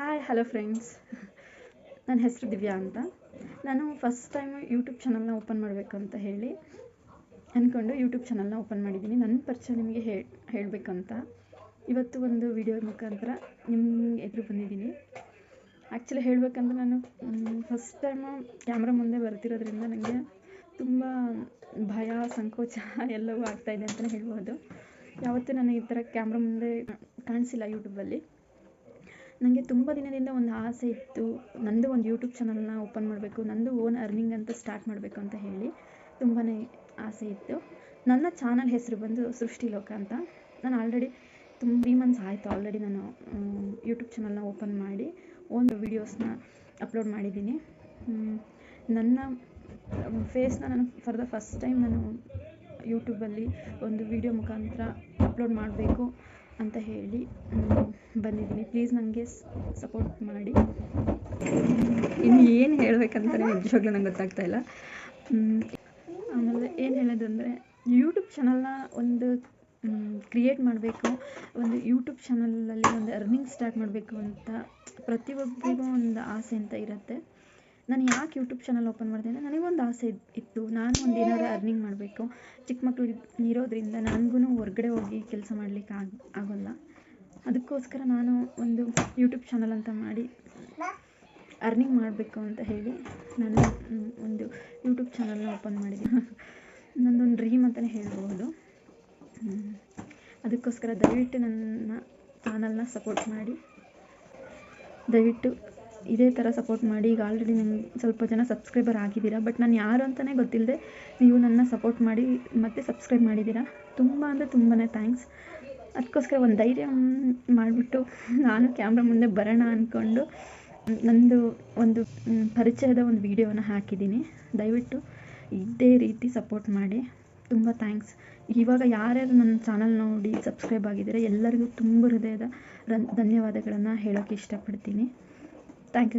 Hi hello friends, ನನ್ನ ಹೆಸರು ದಿವ್ಯಾ ಅಂತ. ನಾನು ಫಸ್ಟ್ ಟೈಮ್ ಯೂಟ್ಯೂಬ್ ಚಾನಲ್ನ ಓಪನ್ ಮಾಡಬೇಕು ಅಂತ ಹೇಳಿ ಅಂದ್ಕೊಂಡು ಯೂಟ್ಯೂಬ್ ಚಾನಲ್ನ ಓಪನ್ ಮಾಡಿದ್ದೀನಿ. ನನ್ನ ಪರಿಚಯ ನಿಮಗೆ ಹೇಳಬೇಕಂತ ಇವತ್ತು ಒಂದು ವಿಡಿಯೋ ಮುಖಾಂತರ ನಿಮ್ಮ ಎದುರು ಬಂದಿದ್ದೀನಿ. ಆ್ಯಕ್ಚುಲಿ ಹೇಳಬೇಕಂದ್ರೆ ನಾನು ಫಸ್ಟ್ ಟೈಮು ಕ್ಯಾಮ್ರಾ ಮುಂದೆ ಬರ್ತಿರೋದ್ರಿಂದ ನನಗೆ ತುಂಬ ಭಯ, ಸಂಕೋಚ ಎಲ್ಲವೂ ಆಗ್ತಾಯಿದೆ ಅಂತಲೇ ಹೇಳ್ಬೋದು. ಯಾವತ್ತೂ ನಾನು ಈ ಥರ ಕ್ಯಾಮ್ರಾ ಮುಂದೆ ಕಾಣಿಸಿಲ್ಲ ಯೂಟ್ಯೂಬಲ್ಲಿ. ನನಗೆ ತುಂಬ ದಿನದಿಂದ ಒಂದು ಆಸೆ ಇತ್ತು, ನಂದು ಒಂದು ಯೂಟ್ಯೂಬ್ ಚಾನಲ್ನ ಓಪನ್ ಮಾಡಬೇಕು, ನಂದು ಓನ್ ಅರ್ನಿಂಗ್ ಅಂತ ಸ್ಟಾರ್ಟ್ ಮಾಡಬೇಕು ಅಂತ ಹೇಳಿ ತುಂಬಾ ಆಸೆ ಇತ್ತು. ನನ್ನ ಚಾನಲ್ ಹೆಸರು ಬಂದು ಸೃಷ್ಟಿಲೋಕ ಅಂತ. ನಾನು ಆಲ್ರೆಡಿ 3 ಮಂತ್ಸ್ ಆಯಿತು ಆಲ್ರೆಡಿ ನಾನು ಯೂಟ್ಯೂಬ್ ಚಾನಲ್ನ ಓಪನ್ ಮಾಡಿ ಒಂದು ವೀಡಿಯೋಸ್ನ ಅಪ್ಲೋಡ್ ಮಾಡಿದ್ದೀನಿ. ನನ್ನ ಫೇಸ್ನ ನಾನು ಫಾರ್ ದ ಫಸ್ಟ್ ಟೈಮ್ ನಾನು ಯೂಟ್ಯೂಬಲ್ಲಿ ಒಂದು ವಿಡಿಯೋ ಮುಖಾಂತರ ಅಪ್ಲೋಡ್ ಮಾಡಬೇಕು ಅಂತ ಹೇಳಿ ಬಂದಿದ್ದೀನಿ. ಪ್ಲೀಸ್ ನನಗೆ ಸಪೋರ್ಟ್ ಮಾಡಿ. ಇನ್ನು ಏನು ಹೇಳಬೇಕಂತಲೇ ನಿಜವಾಗ್ಲೂ ನಂಗೆ ಗೊತ್ತಾಗ್ತಾ ಇಲ್ಲ. ಆಮೇಲೆ ಏನು ಹೇಳೋದಂದರೆ, ಯೂಟ್ಯೂಬ್ ಚಾನಲ್ನ ಒಂದು ಕ್ರಿಯೇಟ್ ಮಾಡಬೇಕು, ಒಂದು ಯೂಟ್ಯೂಬ್ ಚಾನಲಲ್ಲಿ ಒಂದು ಅರ್ನಿಂಗ್ ಸ್ಟಾರ್ಟ್ ಮಾಡಬೇಕು ಅಂತ ಪ್ರತಿಯೊಬ್ಬರಿಗೂ ಒಂದು ಆಸೆ ಅಂತ ಇರುತ್ತೆ. ನಾನು ಯಾಕೆ ಯೂಟ್ಯೂಬ್ ಚಾನಲ್ ಓಪನ್ ಮಾಡಿದೆ ಅಂದರೆ, ನನಗೊಂದು ಆಸೆ ಇತ್ತು, ನಾನು ಒಂದು ಏನಾದ್ರು ಅರ್ನಿಂಗ್ ಮಾಡಬೇಕು. ಚಿಕ್ಕ ಮಕ್ಕಳು ಇರೋದ್ರಿಂದ ನನಗೂ ಹೊರ್ಗಡೆ ಹೋಗಿ ಕೆಲಸ ಮಾಡಲಿಕ್ಕೆ ಆಗೋಲ್ಲ. ಅದಕ್ಕೋಸ್ಕರ ನಾನು ಒಂದು ಯೂಟ್ಯೂಬ್ ಚಾನಲ್ ಅಂತ ಮಾಡಿ ಅರ್ನಿಂಗ್ ಮಾಡಬೇಕು ಅಂತ ಹೇಳಿ ನಾನು ಒಂದು ಯೂಟ್ಯೂಬ್ ಚಾನಲ್ನ ಓಪನ್ ಮಾಡಿದ್ದೀನಿ. ನನ್ನದೊಂದು ಡ್ರೀಮ್ ಅಂತಲೇ ಹೇಳ್ಬೋದು. ಅದಕ್ಕೋಸ್ಕರ ದಯವಿಟ್ಟು ನನ್ನ ಚಾನಲ್ನ ಸಪೋರ್ಟ್ ಮಾಡಿ, ದಯವಿಟ್ಟು ಇದೇ ಥರ ಸಪೋರ್ಟ್ ಮಾಡಿ. ಈಗ ಆಲ್ರೆಡಿ ನಂಗೆ ಸ್ವಲ್ಪ ಜನ ಸಬ್ಸ್ಕ್ರೈಬರ್ ಆಗಿದ್ದೀರಾ, ಬಟ್ ನಾನು ಯಾರು ಅಂತಲೇ ಗೊತ್ತಿಲ್ಲದೆ ನೀವು ನನ್ನ ಸಪೋರ್ಟ್ ಮಾಡಿ ಮತ್ತು ಸಬ್ಸ್ಕ್ರೈಬ್ ಮಾಡಿದ್ದೀರಾ. ತುಂಬ ಅಂದರೆ ತುಂಬಾ ಥ್ಯಾಂಕ್ಸ್. ಅದಕ್ಕೋಸ್ಕರ ಒಂದು ಧೈರ್ಯ ಮಾಡಿಬಿಟ್ಟು ನಾನು ಕ್ಯಾಮ್ರಾ ಮುಂದೆ ಬರೋಣ ಅಂದ್ಕೊಂಡು ನಂದು ಒಂದು ಪರಿಚಯದ ಒಂದು ವಿಡಿಯೋನ ಹಾಕಿದ್ದೀನಿ. ದಯವಿಟ್ಟು ಇದೇ ರೀತಿ ಸಪೋರ್ಟ್ ಮಾಡಿ. ತುಂಬ ಥ್ಯಾಂಕ್ಸ್. ಇವಾಗ ಯಾರ್ಯಾರು ನನ್ನ ಚಾನಲ್ ನೋಡಿ ಸಬ್ಸ್ಕ್ರೈಬ್ ಆಗಿದ್ದೀರಾ ಎಲ್ಲರಿಗೂ ತುಂಬ ಹೃದಯದ ಧನ್ಯವಾದಗಳನ್ನು ಹೇಳೋಕ್ಕೆ ಇಷ್ಟಪಡ್ತೀನಿ. Thank you.